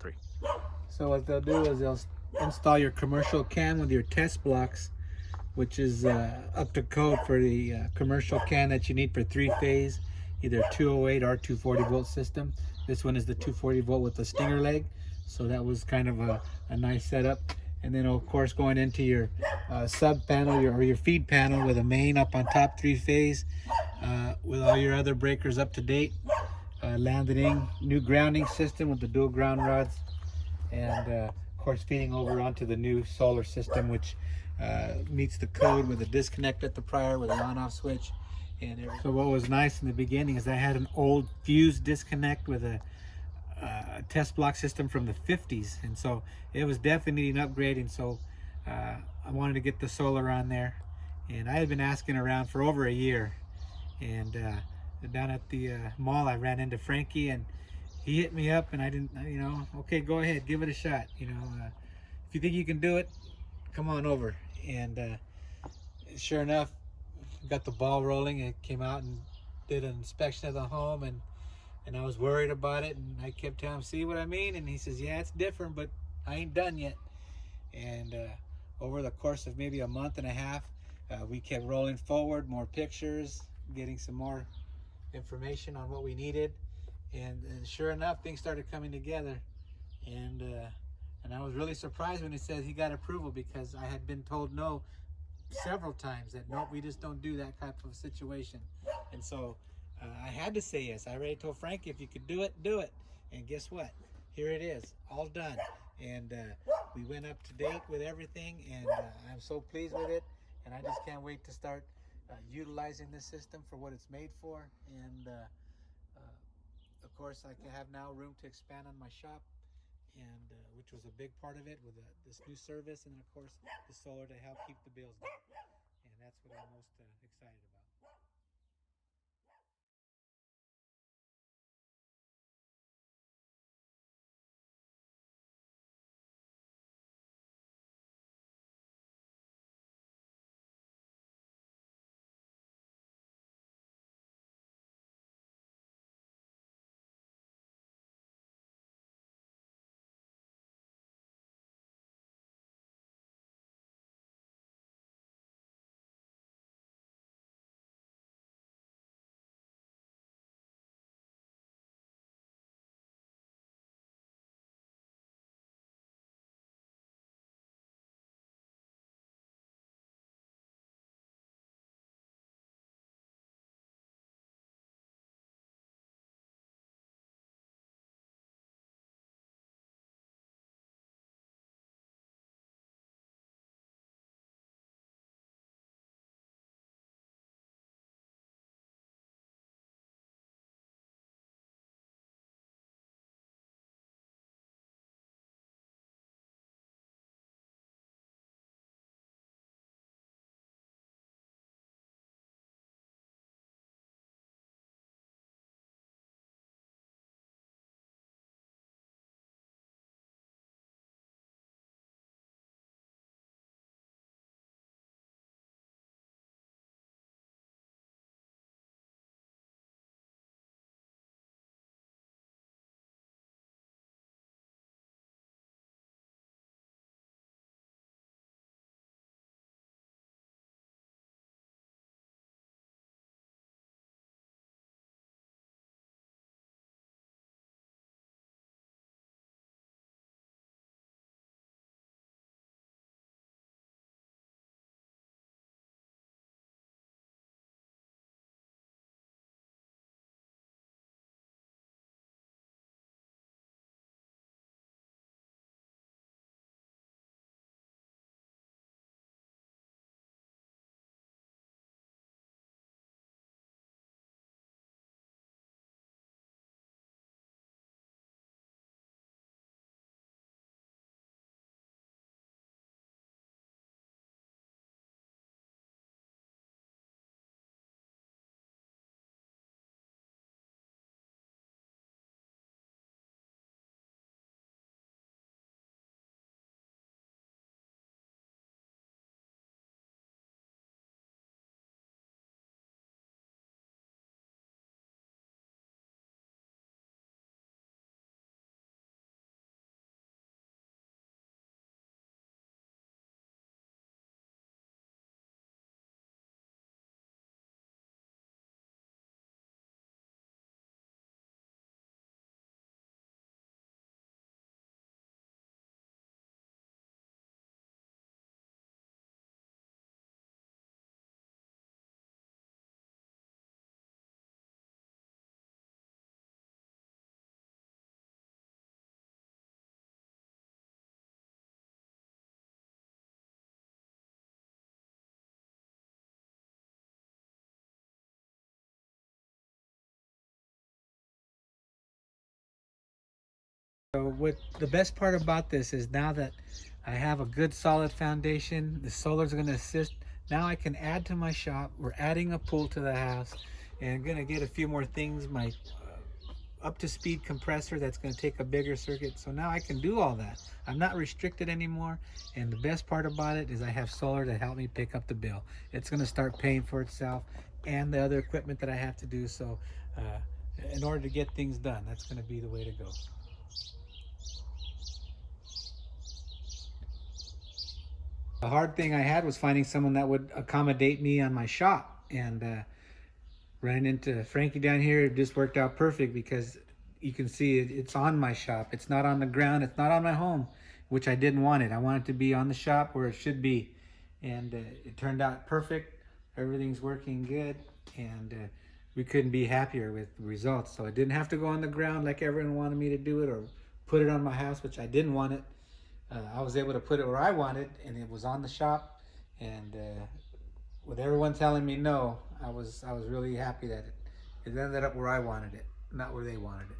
factory. So what they'll do is they'll install your commercial can with your test blocks, which is up to code for the commercial can that you need for three-phase, either 208 or 240 volt system. This one is the 240 volt with the stinger leg, so that was kind of a nice setup. And then of course going into your sub panel, or your feed panel with a main up on top, three-phase, with all your other breakers up to date. Landing new grounding system with the dual ground rods, and of course feeding over onto the new solar system, which meets the code with a disconnect at the prior with an on-off switch and everything. So what was nice in the beginning is I had an old fuse disconnect with a test block system from the 50s, and so it was definitely needing upgrading. So I wanted to get the solar on there, and I had been asking around for over a year. And down at the mall, I ran into Frankie, and he hit me up, and I didn't, okay, go ahead, give it a shot. If you think you can do it, come on over. And sure enough, got the ball rolling. It came out and did an inspection of the home, and I was worried about it, and I kept telling him, see what I mean? And he says, yeah, it's different, but I ain't done yet. And over the course of maybe a month and a half, we kept rolling forward, more pictures, getting some more information on what we needed, and sure enough, things started coming together. And I was really surprised when he said he got approval, because I had been told no several times, that nope, we just don't do that type of situation. And so I had to say yes. I already told Frankie, if you could do it, do it. And guess what? Here it is, all done. And we went up to date with everything, and I'm so pleased with it. And I just can't wait to start utilizing this system for what it's made for. And of course, I can have now room to expand on my shop, and which was a big part of it, with this new service, and then of course the solar to help keep the bills down. And that's what I'm most excited about. So what the best part about this is, now that I have a good solid foundation, the solar is going to assist. Now I can add to my shop. We're adding a pool to the house, and I'm going to get a few more things. My up to speed compressor that's going to take a bigger circuit. So now I can do all that. I'm not restricted anymore. And the best part about it is I have solar to help me pick up the bill. It's going to start paying for itself and the other equipment that I have to do. So in order to get things done, that's going to be the way to go. The hard thing I had was finding someone that would accommodate me on my shop, and running into Frankie down here, it just worked out perfect, because you can see it's on my shop. It's not on the ground. It's not on my home, which I didn't want it. I want it to be on the shop where it should be, and it turned out perfect. Everything's working good, and we couldn't be happier with the results. So I didn't have to go on the ground like everyone wanted me to do it, or put it on my house, which I didn't want it. I was able to put it where I wanted, and it was on the shop. And with everyone telling me no, I was really happy that it ended up where I wanted it, not where they wanted it.